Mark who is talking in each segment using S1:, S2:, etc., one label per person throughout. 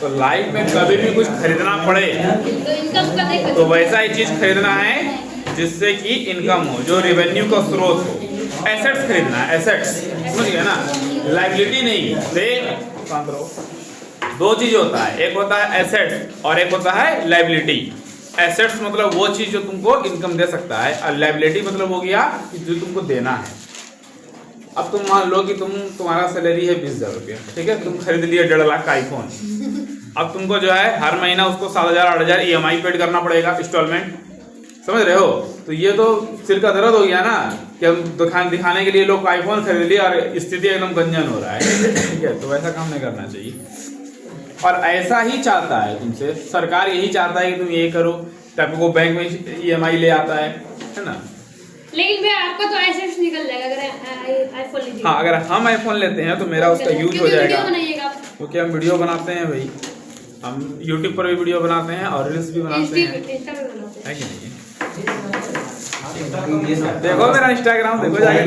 S1: तो लाइफ में कभी भी कुछ खरीदना पड़े तो वैसा ही चीज खरीदना है जिससे कि इनकम हो, जो रेवेन्यू का स्रोत हो। एसेट्स खरीदना है, एसेट्स, समझ गए ना, लाइबिलिटी नहीं। देख शांत रहो, दो चीज होता है, एक होता है एसेट्स और एक होता है लाइबिलिटी। एसेट्स मतलब वो चीज जो तुमको इनकम दे सकता है, और लाइबिलिटी मतलब हो गया कि जो तुमको देना है। अब तुम मान लो कि तुम्हारा सैलरी है 20,000 रुपया, ठीक है, तुम खरीद लिए 1.5 लाख का आईफोन। अब तुमको जो है हर महीना उसको 7,000 8,000 EMI पेड करना पड़ेगा, इंस्टॉलमेंट, समझ रहे हो। तो ये तो सिर का दर्द हो गया ना कि हम दिखाने के लिए लोग आईफोन खरीद लिए और स्थिति एकदम गंजन हो रहा है, ठीक है। तो वैसा काम नहीं करना चाहिए, और ऐसा ही चाहता है तुमसे सरकार, यही चाहता है कि तुम ये करो, तब वो बैंक में EMI ले आता है ना।
S2: लेकिन भैया आपका तो एसेट्स निकल जाएगा अगर आईफोन लीजिए।
S1: हाँ, अगर हम आईफोन लेते हैं तो मेरा उसका यूज हो जाएगा, क्योंकि हम वीडियो बनाते हैं भाई, हम YouTube पर भी वीडियो बनाते हैं और रील्स भी बनाते हैं, है कि नहीं। देखो मेरा इंस्टाग्राम देखो जाके,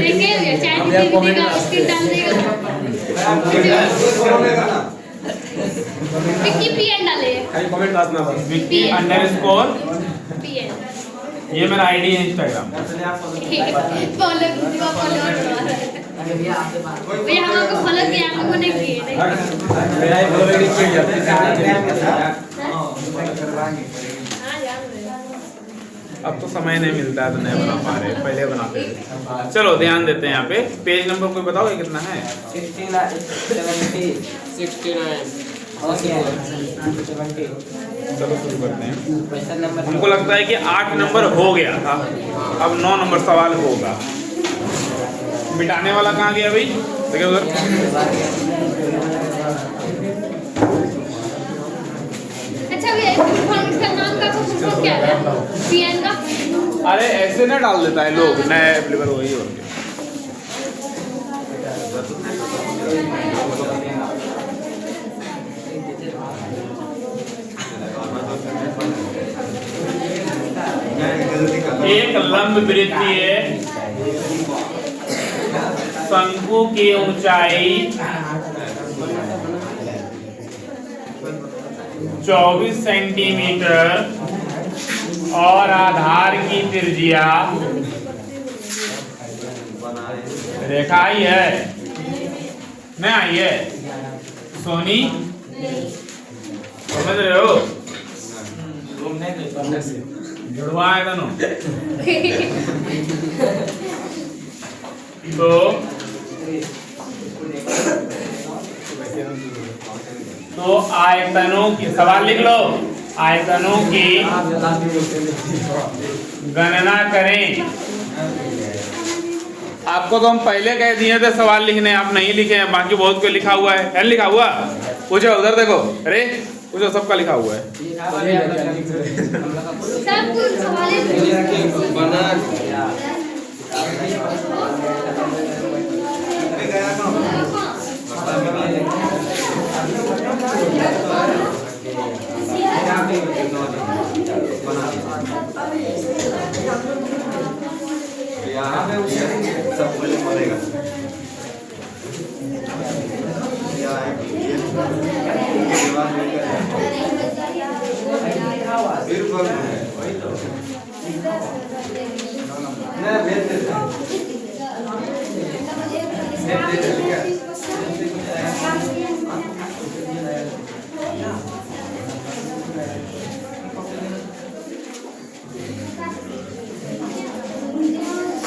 S1: विक्की_PN, ये मेरा आईडी है इंस्टाग्राम। अब तो समय नहीं मिलता है तो नहीं बना पा रहे, पहले बनाते थे। चलो ध्यान देते हैं यहाँ पे, पेज नंबर कोई बताओ कितना है? 69। चलो शुरू करते हैं। हमको लगता है कि 8 नंबर हो गया था, अब 9 नंबर सवाल होगा। मिटाने वाला कहाँ गया भाई? देखिए उधर।
S2: अच्छा इसका नाम का क्या है? PN का?
S1: अरे ऐसे ना डाल देता है लोग, नए अवेलेबल वही होंगे। एक लंब वृत्तीय शंकु की ऊंचाई 24 सेंटीमीटर और आधार की त्रिज्या रेखा आई है, नहीं आई है सोनी, समझ रहे हो? जुड़वा है दोनों। तो आयतनों की, सवाल लिख लो, आयतनों की गणना करें। आपको तो हम पहले कह दिए थे सवाल लिखने, आप नहीं लिखे हैं, बाकी बहुत कोई लिखा हुआ है लिखा हुआ? पूछो उधर देखो, अरे पूछो, सबका लिखा हुआ है। सब पड़ेगा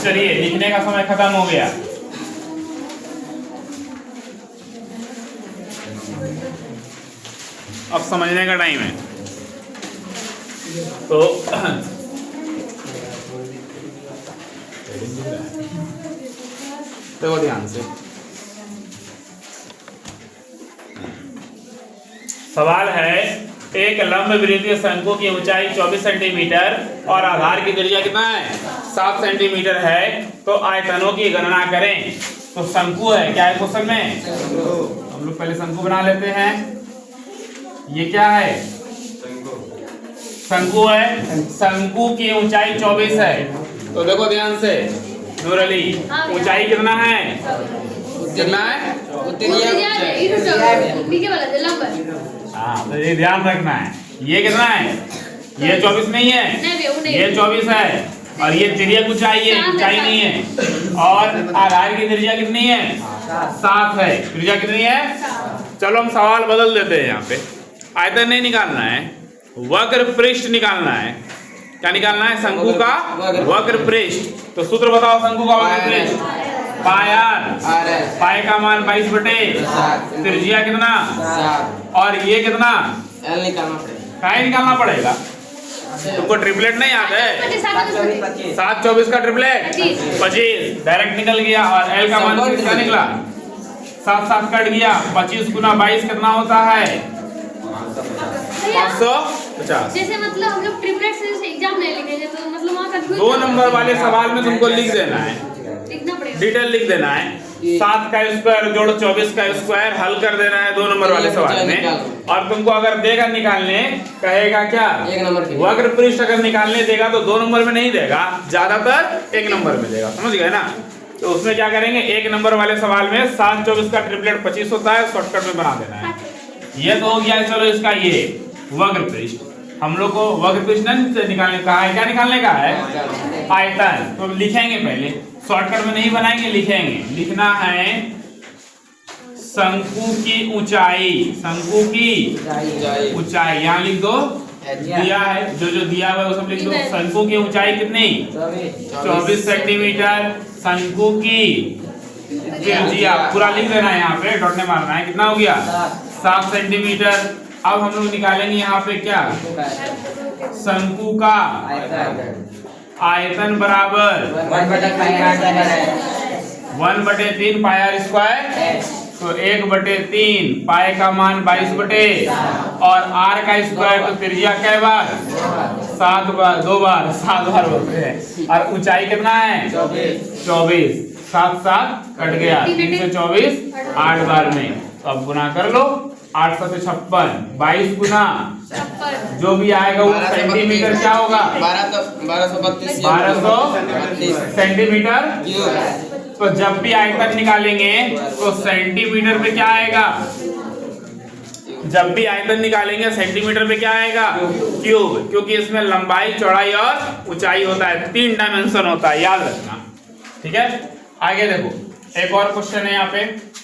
S1: चलिए, लिखने का समय खत्म हो गया। अब समझने का टाइम है। तो देखो ध्यान से, सवाल है एक लंब वृत्तीय शंकु की ऊंचाई 24 सेंटीमीटर और आधार की त्रिज्या कितना है? 7 सेंटीमीटर है। तो आयतनों की गणना करें। तो शंकु है, क्या है क्वेश्चन में? हम लोग पहले शंकु बना लेते हैं। ये क्या है? शंकु है। शंकु की ऊंचाई 24 है। तो देखो ध्यान से नूर अली, ऊंचाई कितना है? कितना है?
S2: नीचे वाला जो लंबा
S1: हाँ, तो ये ध्यान रखना है। ये कितना है? ये 24 नहीं है, ये 24 है। और ये त्रिज्या ऊंचाई नहीं है। और आधार की त्रिज्या कितनी है? 7 है। त्रिज्या कितनी है? चलो हम सवाल बदल देते हैं। यहाँ पे आयतन नहीं निकालना है, वक्र पृष्ठ निकालना है। क्या निकालना है? शंकु का वक्र पृष्ठ। तो सूत्र बताओ शंकु का वक्र पृष्ठ। पाई आर, पाई का मान 22 बटे, त्रिज्या कितना, और ये कितना,
S3: एल निकालना पड़ेगा।
S1: क्या निकालना पड़ेगा? तुमको ट्रिपलेट नहीं याद है? 7 24 का ट्रिपलेट 25 डायरेक्ट निकल गया। और एल का मान कितना निकला? 7 7 कट गया। 25 गुना 22 कितना होता है? 550।
S2: जैसे मतलब हम लोग ट्रिपलेट से एग्जाम नहीं लिखेंगे तो मतलब वहाँ का
S1: 2 नंबर वाले सवाल में तुमको लिख देना है,
S2: लिखना पड़ेगा,
S1: डिटेल लिख देना है। 7 का स्क्वायर जोड़ 24 का स्क्वायर हल कर देना है 2 नंबर वाले सवाल में। और तुमको अगर देगा निकालने, कहेगा क्या?
S3: 1 नंबर की
S1: वक्र पृष्ठ अगर निकालने देगा तो 2 नंबर में नहीं देगा, ज्यादातर 1 नंबर में देगा। समझ गए ना? तो उसमें क्या करेंगे? 1 नंबर वाले सवाल में 7 24 का ट्रिपलेट 25 होता है, शॉर्टकट में बना देना है। ये तो हो गया। चलो इसका ये वक्र पृष्ठ, हम लोग को वक्र पृष्ठ नहीं निकालने का है। क्या निकालने का है? आयतन। तो लिखेंगे पहले, शॉर्टकट में नहीं बनाएंगे, लिखेंगे। लिखना है शंकु की ऊंचाई, शंकु की ऊंचाई। यहाँ लिख दो, दिया है जो दिया हुआ है वो सब लिख दो। शंकु की ऊंचाई कितनी? 24 सेंटीमीटर। शंकु की त्रिज्या पूरा लिख देना है, यहाँ पे डॉट ने मारना है। कितना हो गया? 7 सेंटीमीटर। अब हम लोग निकालेंगे यहाँ पे क्या? शंकु का आयतन बराबर 1/3 पाई आर स्क्वायर। तो 1/3 पाई का मान 22 बटे, और आर का स्क्वायर तो त्रिज्या कै बार? 7 बार, 2 बार, 7 बार बोलते हैं। और ऊंचाई कितना है? 24। 7 7 कट गया, 3 से 24 8 बार में। तो अब गुना कर लो, 8 7 56, 22 गुना जो भी आएगा वो सेंटीमीटर क्या होगा? 1232 सेंटीमीटर। तो जब भी आयतन निकालेंगे तो सेंटीमीटर पे क्या आएगा? जब भी आयतन निकालेंगे सेंटीमीटर पे क्या आएगा? क्यूब। क्योंकि इसमें लंबाई, चौड़ाई और ऊंचाई होता है, 3 डायमेंशन होता है, याद रखना। ठीक है, आगे देखो एक और क्वेश्चन है यहाँ पे।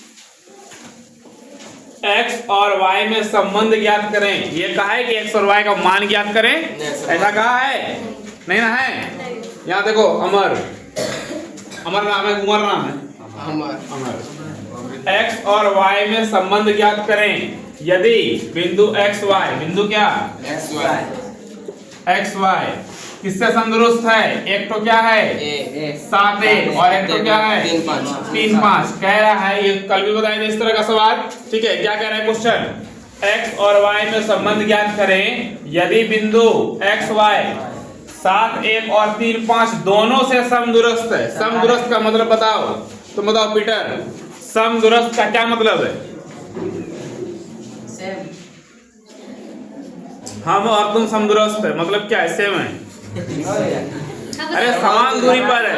S1: x और y में संबंध ज्ञात करें। ये कहा है कि x और y का मान ज्ञात करें, ऐसा कहा है? नहीं ना है? यहाँ देखो, अमर नाम है, उमर नाम है, अमर। x और y में संबंध ज्ञात करें यदि बिंदु x y, बिंदु क्या? x y किससे समदुरुस्त है? एक तो क्या है? 7 1, और एक तो क्या है? 3 5 कह रहा है। ये कल भी बताया इस तरह का सवाल। ठीक है, क्या कह रहा है क्वेश्चन? x और y में संबंध ज्ञात करें यदि बिंदु x y 7 1 और 3 5 दोनों से समदुरुस्त है। समदुरुस्त का मतलब बताओ, तुम बताओ पीटर, समदुरुस्त का क्या मतलब है? हम और तुम समदुरुस्त है मतलब क्या है? सेम है। अरे समान दूरी पर है।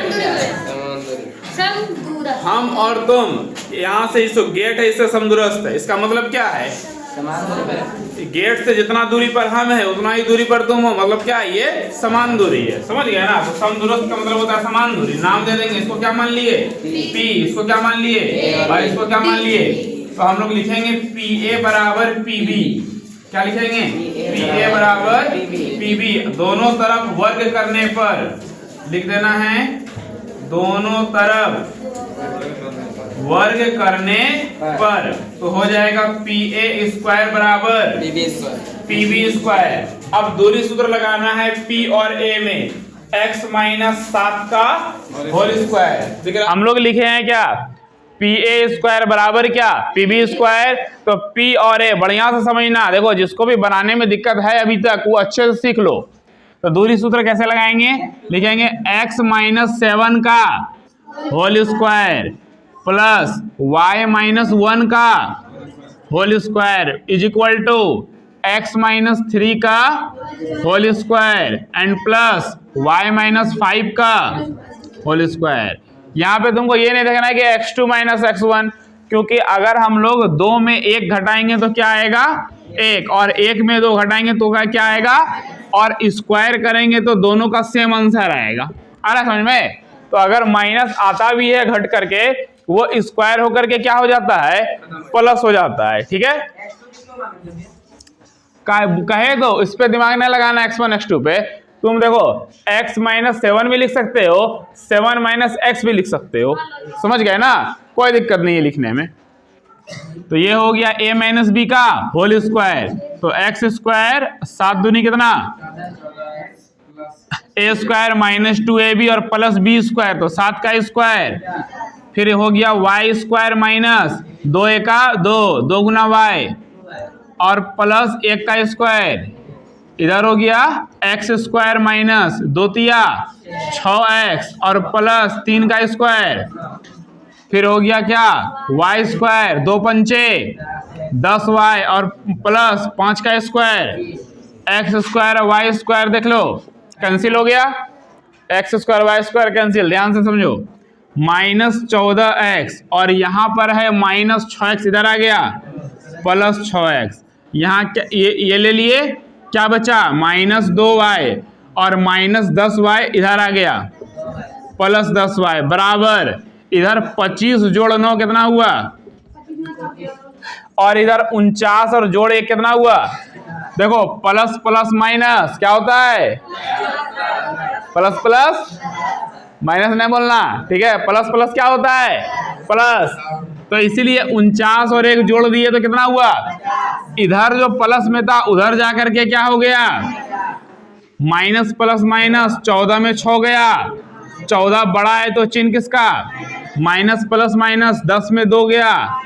S1: हम और तुम, यहाँ से इसको गेट है, इससे समदुरुस्त है। इसका मतलब क्या है? गेट से जितना दूरी पर हम है उतना ही दूरी पर तुम हो, मतलब क्या है? ये समान दूरी है। समझ गए ना? तो समदुरुस्त का मतलब होता है समान दूरी। नाम दे देंगे, इसको क्या मान लिए? P, इसको क्या मान लिए? और इसको क्या मान लिए? तो हम लोग लिखेंगे PA बराबर PB। क्या लिखेंगे? PA बराबर PB। दोनों तरफ वर्ग करने पर लिख देना है, दोनों तरफ वर्ग करने पर तो हो जाएगा PA स्क्वायर बराबर PB स्क्वायर। अब दूरी सूत्र लगाना है P और A में, x माइनस 7 का होल स्क्वायर। हम लोग लिखे हैं क्या? PA स्क्वायर बराबर क्या? PB square. तो P और A बढ़िया से समझना। देखो, जिसको भी बनाने में दिक्कत है अभी तक वो अच्छे से सीख लो। तो दूरी सूत्र कैसे लगाएंगे? लिखेंगे x माइनस 7 का whole square plus y minus 1 का whole square is equal to x minus 3 का whole square and plus y minus 5 का होल स्क्वायर। यहाँ पे तुमको ये नहीं देखना है कि x2 माइनस x1, क्योंकि अगर हम लोग 2 में 1 घटाएंगे तो क्या आएगा 1, और 1 में 2 घटाएंगे तो क्या आएगा, और स्क्वायर करेंगे तो दोनों का सेम आंसर आएगा। आ रहा समझ में? तो अगर माइनस आता भी है घट करके, वो स्क्वायर होकर के क्या हो जाता है, प्लस हो जाता है। ठीक है, कहे तो इस पे दिमाग नहीं लगाना x1 x2 पे। तुम देखो x माइनस 7 भी लिख सकते हो, 7 माइनस x भी लिख सकते हो, समझ गए ना, कोई दिक्कत नहीं है लिखने में। तो ये हो गया a माइनस बी का होल स्क्वायर, तो x स्क्वायर 7 दूनी कितना, a स्क्वायर माइनस 2ab और प्लस b स्क्वायर, तो 7 का स्क्वायर। फिर हो गया y स्क्वायर माइनस 2 का 2, 2 गुना y और प्लस 1 का स्क्वायर। इधर हो गया x स्क्वायर माइनस 2 तिया 6x और प्लस 3 का स्क्वायर। फिर हो गया क्या, y स्क्वायर 2 पंचे 10y और प्लस 5 का स्क्वायर। x स्क्वायर और y स्क्वायर देख लो कैंसिल हो गया, x square y square cancel, ध्यान से समझो। माइनस 14x और यहाँ पर है माइनस 6x, इधर आ गया प्लस 6x। यहाँ क्या ये ले लिए, क्या बचा माइनस 2y और माइनस 10y इधर आ गया प्लस 10y बराबर, इधर 25 जोड़ 9 कितना हुआ, और इधर 49 और जोड़ 1 कितना हुआ। देखो प्लस प्लस माइनस क्या होता है, प्लस प्लस माइनस नहीं बोलना, ठीक है, प्लस प्लस क्या होता है, प्लस। तो इसीलिए 49 और 1 जोड़ दिए तो कितना हुआ, इधर जो प्लस में था उधर जाकर के क्या हो गया, माइनस प्लस माइनस 14 में 6 गया, 14 बड़ा है तो चिन्ह किसका, माइनस प्लस माइनस 10 में 2 गया,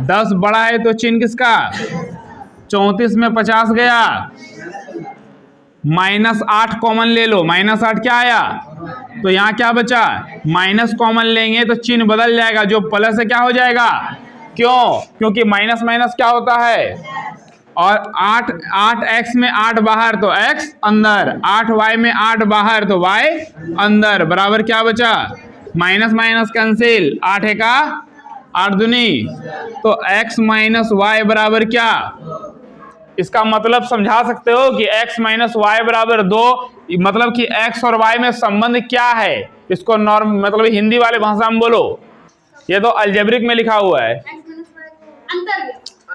S1: 10 बड़ा है तो चिन्ह किसका, 34 में 50 गया। माइनस 8 कॉमन ले लो, माइनस 8 क्या आया, तो यहाँ क्या बचा, माइनस कॉमन लेंगे तो चिन्ह बदल जाएगा, जो प्लस है क्या हो जाएगा, क्यों, क्योंकि माइनस माइनस क्या होता है, और 8x में 8 बाहर तो x अंदर, 8y में 8 बाहर तो y अंदर, बराबर क्या बचा, माइनस माइनस कैंसिल, 8 है का 8 दूनी, तो x माइनस वाई बराबर क्या। इसका मतलब समझा सकते हो कि x माइनस वाई बराबर 2, मतलब कि x और y में संबंध क्या है, इसको नॉर्म मतलब हिंदी वाले भाषा में बोलो, ये तो अलजेब्रिक में लिखा हुआ है,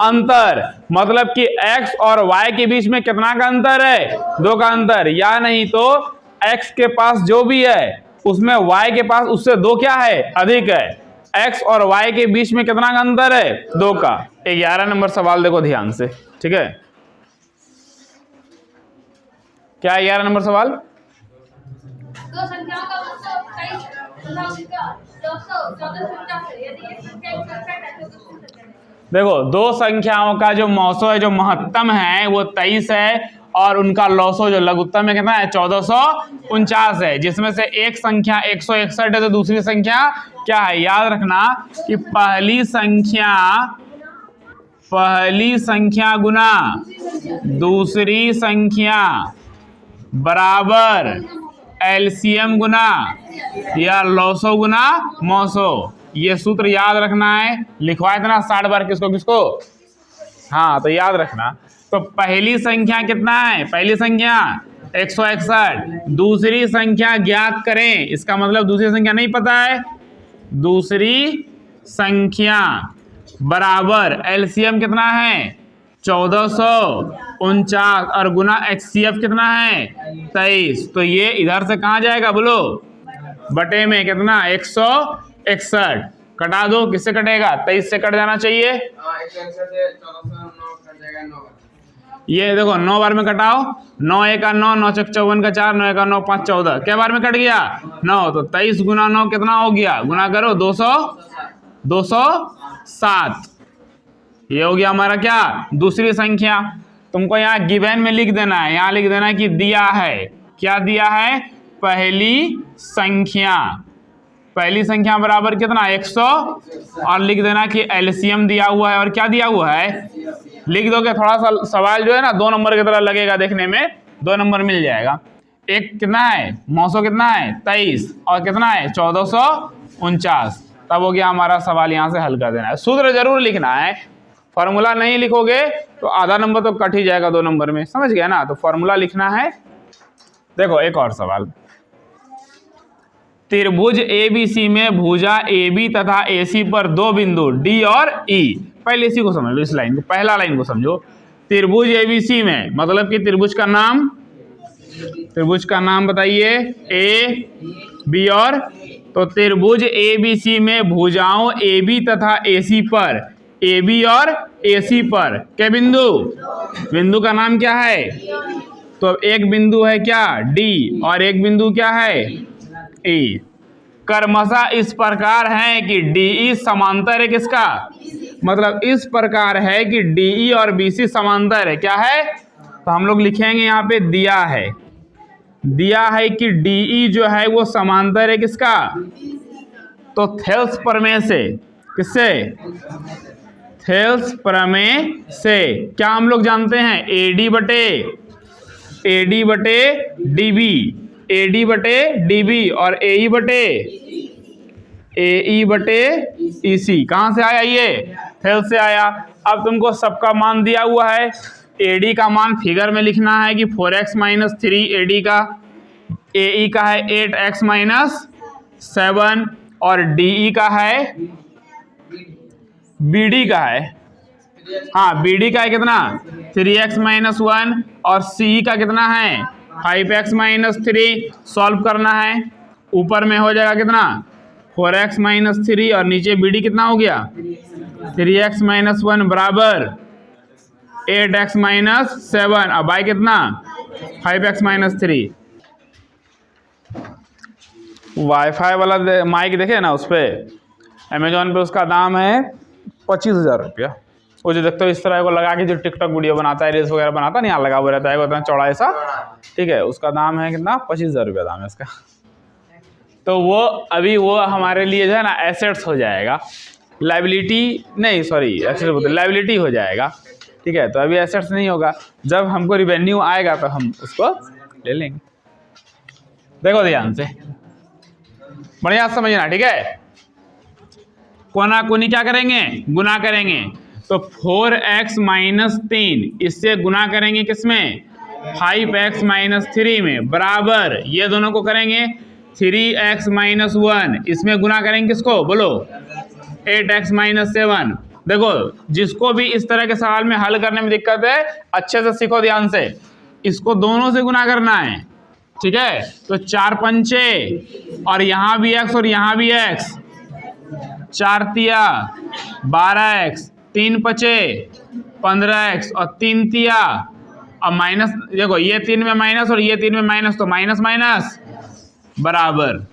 S1: अंतर, मतलब कि x और y के बीच में कितना का अंतर है, 2 का अंतर, या नहीं तो x के पास जो भी है उसमें y के पास उससे 2 क्या है, अधिक है। x और y के बीच में कितना का अंतर है, 2 का। 11 नंबर सवाल देखो ध्यान से, ठीक है, क्या 11 नंबर सवाल,
S2: दो संख्याओं का मतलब 23 का 214 है, यदि एक संख्या एक परफेक्ट है तो दूसरी संख्या नहीं।
S1: देखो 2 संख्याओं का जो मौसो है, जो महत्तम है वो 23 है, और उनका लौसो जो लघुत्तम है कितना है, 1449 है, जिसमें से एक संख्या 161 है तो दूसरी संख्या क्या है। याद रखना कि पहली संख्या गुना दूसरी संख्या बराबर एलसीएम गुना या लौसो गुना मौसो, ये सूत्र याद रखना है। लिखवाए थे ना 60 बार, किसको किसको, हाँ, तो याद रखना। तो पहली संख्या कितना है, पहली संख्या 161, दूसरी संख्या ज्ञात करें, इसका मतलब दूसरी संख्या नहीं पता है, दूसरी संख्या बराबर एलसीएम कितना है 1449 और गुना एचसीएफ कितना है 23, तो ये इधर से कहाँ जाएगा बोलो, बटे में कितना 161, कटा दो, किससे कटेगा 23 से कट जाना चाहिए। ये देखो 9 बार में कटाओ, 9 एक 9, 9 चक 54 का 4, 9 एक 9, 5 14, क्या बार में कट गया 9, तो 23 गुना 9 कितना हो गया, गुना करो 207, ये हो गया हमारा क्या दूसरी संख्या। तुमको यहाँ गिवन में लिख देना है, यहाँ लिख देना है कि दिया है, क्या दिया है, पहली संख्या बराबर कितना 100, और लिख देना कि एलसीएम दिया हुआ है, और क्या दिया हुआ है लिख दोगे। थोड़ा सा सवाल जो है ना 2 नंबर की तरह लगेगा देखने में, 2 नंबर मिल जाएगा। एक कितना है मौसो कितना है 23 और कितना है 1449, तब हो गया हमारा सवाल, यहाँ से हल कर देना है। सूत्र जरूर लिखना है, फॉर्मूला नहीं लिखोगे तो आधा नंबर तो कट ही जाएगा 2 नंबर में, समझ गया ना। तो फॉर्मूला लिखना है। देखो एक और सवाल, त्रिभुज ABC में भुजा AB तथा AC पर 2 बिंदु D और E। पहले इसी को समझ लो, इस लाइन को, पहला लाइन को समझो। त्रिभुज ABC में मतलब कि त्रिभुज का नाम बताइए, A B और, तो त्रिभुज ABC में भुजाओं AB तथा AC पर, AB और AC पर क्या बिंदु, बिंदु का नाम क्या है? तो एक बिंदु है क्या D और एक बिंदु क्या है E। क्रमशः इस प्रकार है कि DE समांतर है किसका, मतलब इस प्रकार है कि DE और BC समांतर है, क्या है? तो हम लोग लिखेंगे यहाँ पे दिया है कि DE जो है वो समांतर है किसका, तो थेल्स प्रमेय से, किससे? थेल्स प्रमेय से। क्या हम लोग जानते हैं? AD बटे DB और AE बटे EC। कहाँ से आया ये? थेल्स से आया। अब तुमको सबका मान दिया हुआ है। AD का मान फिगर में लिखना है कि 4x - 3 AD का, AE का है 8x - 7 और DE का है, BD का है, हाँ BD का है कितना, 3x - 1 और CE का कितना है 5x - 3। सॉल्व करना है, ऊपर में हो जाएगा कितना 4x - 3 और नीचे BD कितना हो गया 3x - 1 बराबर 8x - 7 और बाई कितना 5x - 3। वाईफाई वाला माइक देखे ना, उस पर अमेजोन पे उसका दाम है 25,000 रुपया। वो जो देखते हो इस तरह को लगा के जो टिकटॉक वीडियो बनाता है, रील्स वगैरह बनाता है, यहाँ लगा हुआ रहता है, इतना चौड़ा ऐसा, ठीक है, उसका दाम है कितना 25,000 रुपया दाम है इसका। तो वो अभी वो हमारे लिए जो है ना एसेट्स हो जाएगा, लाइबिलिटी नहीं, सॉरी एसेट्स बोलते, लाइबिलिटी हो जाएगा, ठीक है। तो अभी एसेट्स नहीं होगा, जब हमको रिवेन्यू आएगा तो हम उसको ले लेंगे। देखो ध्यान से, बढ़िया समझना, ठीक है। कोना कोनी क्या करेंगे, गुना करेंगे। तो 4x - 3 इससे गुना करेंगे किसमें 5x - 3 में, बराबर ये दोनों को करेंगे 3x - 1 इसमें गुना करेंगे किसको बोलो 8x - 7। देखो जिसको भी इस तरह के सवाल में हल करने में दिक्कत है अच्छे से सीखो ध्यान से, इसको दोनों से गुना करना है, ठीक है। तो 4 पंचे और यहाँ भी x और यहाँ भी x, 4 तिया 12x, 3 पचे 15x और 3 तिया और माइनस, देखो ये 3 में माइनस और ये 3 में माइनस, तो माइनस माइनस बराबर।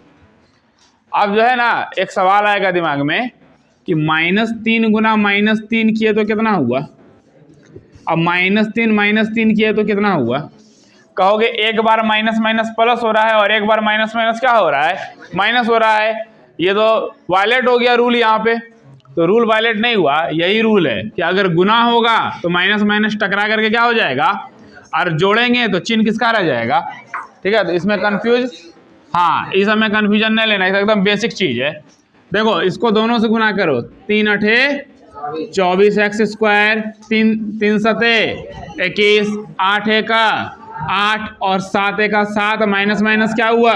S1: अब जो है ना एक सवाल आएगा दिमाग में कि -3 गुना -3 किए तो कितना हुआ, अब -3 किए तो कितना हुआ। कहोगे एक बार माइनस माइनस प्लस हो रहा है और एक बार माइनस माइनस क्या हो रहा है, माइनस हो रहा है, ये तो वायलेट हो गया रूल यहाँ पे। तो रूल वायलेट नहीं हुआ, यही रूल है कि अगर गुना होगा तो माइनस माइनस टकरा करके क्या हो जाएगा, और जोड़ेंगे तो चिन्ह किसका रह जाएगा, ठीक है। तो इसमें कंफ्यूज, हाँ इस समय कंफ्यूजन नहीं लेना, एकदम बेसिक चीज़ है। देखो इसको दोनों से गुना करो, 3 × 8 24x², 3 × 7 21, 8 × 1 8 और 7 × 7 माइनस माइनस क्या हुआ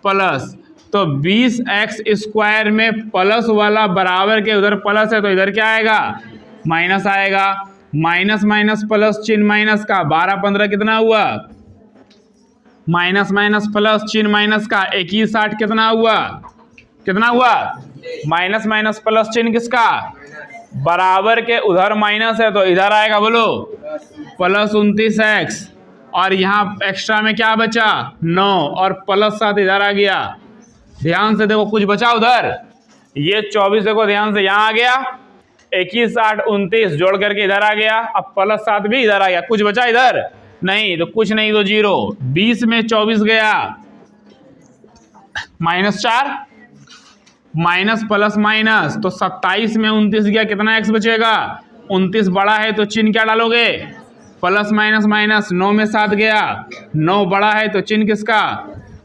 S1: प्लस। तो 20x² में प्लस वाला बराबर के उधर प्लस है तो इधर क्या आएगा माइनस आएगा, माइनस माइनस प्लस चिन्ह माइनस का 12 15 कितना हुआ, माइनस माइनस प्लस चिन्ह माइनस का 21 8 कितना हुआ, कितना हुआ माइनस माइनस प्लस चिन्ह किसका बराबर के उधर माइनस है तो इधर आएगा बोलो प्लस 29x और यहाँ एक्स्ट्रा में क्या बचा 9 और प्लस 7 इधर आ गया। ध्यान से देखो कुछ बचा उधर, ये 24 देखो ध्यान से यहाँ आ गया, 21 8 29 जोड़ करके इधर आ गया, अब प्लस 7 भी इधर आ गया, कुछ बचा इधर नहीं, तो कुछ नहीं तो 0। 20 में 24 गया -4 माइनस प्लस माइनस, तो 27 में 29 गया, कितना x बचेगा 29 बड़ा है तो चिन्ह क्या डालोगे प्लस माइनस माइनस, 9 में 7 गया, 9 बड़ा है तो चिन्ह किसका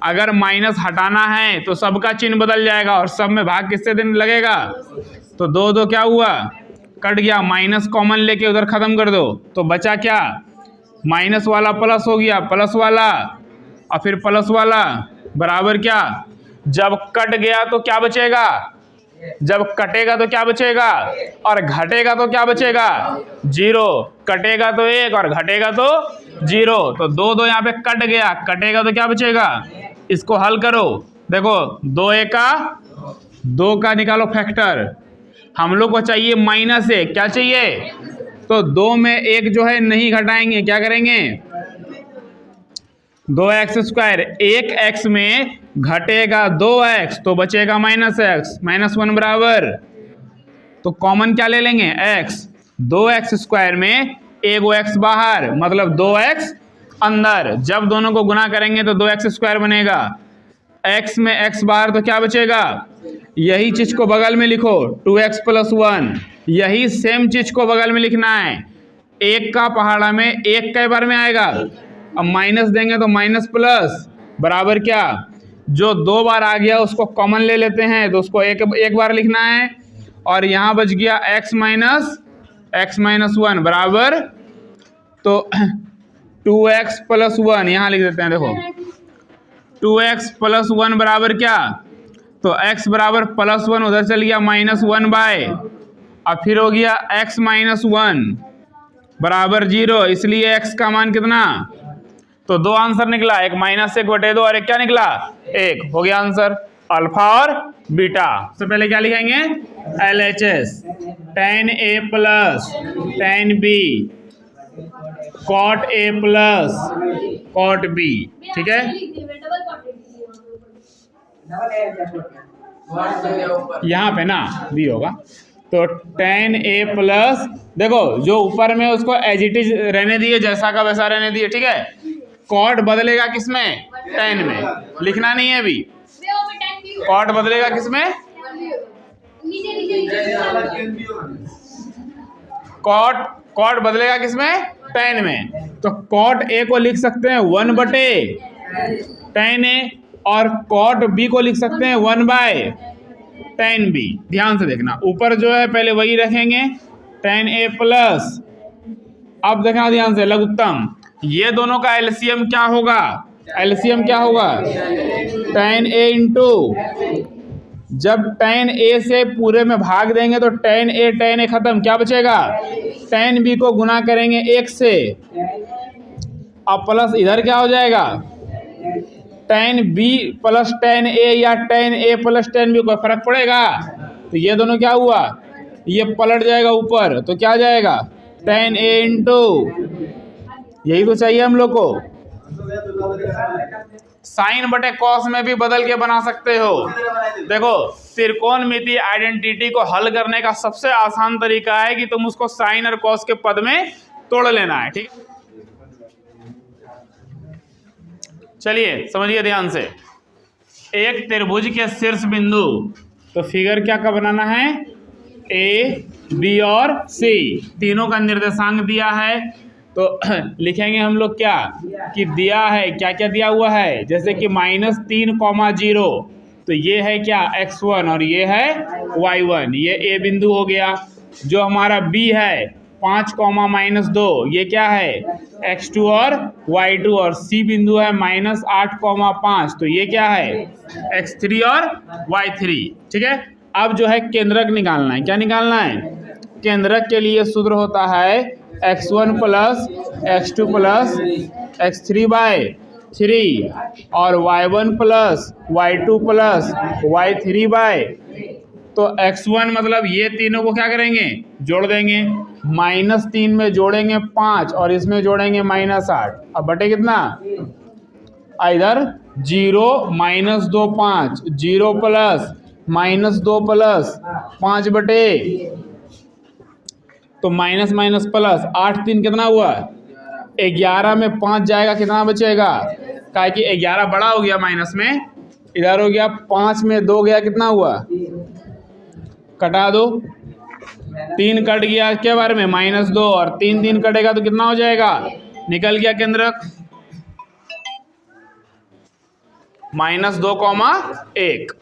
S1: अगर माइनस हटाना है तो सबका चिन्ह बदल जाएगा और सब में भाग किससे दिन लगेगा। तो 2 2 क्या हुआ, कट गया, माइनस कॉमन लेके उधर खत्म कर दो तो बचा क्या, माइनस वाला प्लस हो गया, प्लस वाला और फिर प्लस वाला बराबर क्या, जब कट गया तो क्या बचेगा, जब कटेगा तो क्या बचेगा और घटेगा तो क्या बचेगा, 0। कटेगा तो 1 और घटेगा तो 0। तो 2 2 यहाँ पे कट गया, कटेगा तो क्या बचेगा, इसको हल करो। देखो 2 1 का 2 का निकालो फैक्टर, हम लोग को चाहिए -1, क्या चाहिए, तो 2 में 1 जो है नहीं घटाएंगे, क्या करेंगे 2x², 1x में घटेगा 2x तो बचेगा -x, -1 बराबर, तो कॉमन क्या ले लेंगे x, 2x² में 1x बाहर मतलब 2x अंदर, जब दोनों को गुना करेंगे तो 2x² बनेगा, x में x बाहर तो क्या बचेगा, यही चीज को बगल में लिखो 2x + 1, यही सेम चीज को बगल में लिखना है, 1 का पहाड़ा में 1 कई बार में आएगा, अब माइनस देंगे तो माइनस प्लस बराबर क्या, जो 2 बार आ गया उसको कॉमन ले लेते हैं तो उसको एक बार लिखना है, और यहाँ बच गया x - 1 बराबर, तो 2x + 1 यहाँ लिख देते हैं, देखो 2x + 1 बराबर क्या, तो x बराबर +1 उधर चल गया -1/, और फिर हो गया x - 1 बराबर 0, इसलिए x का मान कितना, तो 2 आंसर निकला, एक -1/2 और एक क्या निकला 1, हो गया आंसर अल्फा और बीटा। सबसे पहले क्या लिखेंगे LHS, tan A + tan B cot A + cot B, ठीक है, यहाँ पे ना B होगा, तो tan A + देखो जो ऊपर में उसको एज इट इज रहने दिए, जैसा का वैसा रहने दिए, ठीक है, कॉट बदलेगा किसमें, tan में, लिखना नहीं है अभी, कॉट बदलेगा किसमें, कॉट बदलेगा किसमें, tan में, तो कॉट A को लिख सकते हैं 1/tan A और कॉट B को लिख सकते हैं 1/tan B। ध्यान से देखना, ऊपर जो है पहले वही रखेंगे tan A +, अब देखना ध्यान से लघुत्तम, ये दोनों का एलसीएम क्या होगा, एलसीएम क्या होगा tan A × जब tan A से पूरे में भाग देंगे तो tan A खत्म, क्या बचेगा, tan B को गुना करेंगे 1 से, अब प्लस इधर क्या हो जाएगा tan B + tan A या tan A + tan B, कोई फर्क पड़ेगा, तो ये दोनों क्या हुआ, ये पलट जाएगा ऊपर, तो क्या जाएगा tan A × यही तो चाहिए हम लोग को, साइन बटे कॉस में भी बदल के बना सकते हो। देखो त्रिकोणमितीय आइडेंटिटी को हल करने का सबसे आसान तरीका है कि तुम उसको साइन और कॉस के पद में तोड़ लेना है, ठीक, चलिए समझिए ध्यान से, एक त्रिभुज के शीर्ष बिंदु, तो फिगर क्या का बनाना है, A, B और C तीनों का निर्देशांक दिया है, तो लिखेंगे हम लोग क्या कि दिया है, क्या क्या दिया हुआ है, जैसे कि -3,0, तो ये है क्या x1 और ये है y1, ये A बिंदु हो गया। जो हमारा B है 5,-2, ये क्या है x2 और y2, और C बिंदु है -8,5, तो ये क्या है x3 और y3, ठीक है। अब जो है केंद्रक निकालना है, क्या निकालना है, केंद्रक के लिए सूत्र होता है x1 + x2 + x3/3 और y1 + y2 + y3/, तो x1 मतलब ये तीनों को क्या करेंगे जोड़ देंगे, -3 में जोड़ेंगे 5 और इसमें जोड़ेंगे -8, अब बटे कितना, इधर 0 -2 5, 0 + -2 + 5 बटे, तो माइनस माइनस प्लस, 8 3 कितना हुआ 11 में 5 जाएगा, कितना बचेगा, काहे कि 11 बड़ा हो गया माइनस में, इधर हो गया 5 में 2 गया, कितना हुआ, कटा दो, 3 कट गया क्या बार में -2 और 3 3 कटेगा तो कितना हो जाएगा, निकल गया केंद्रक। -2, 1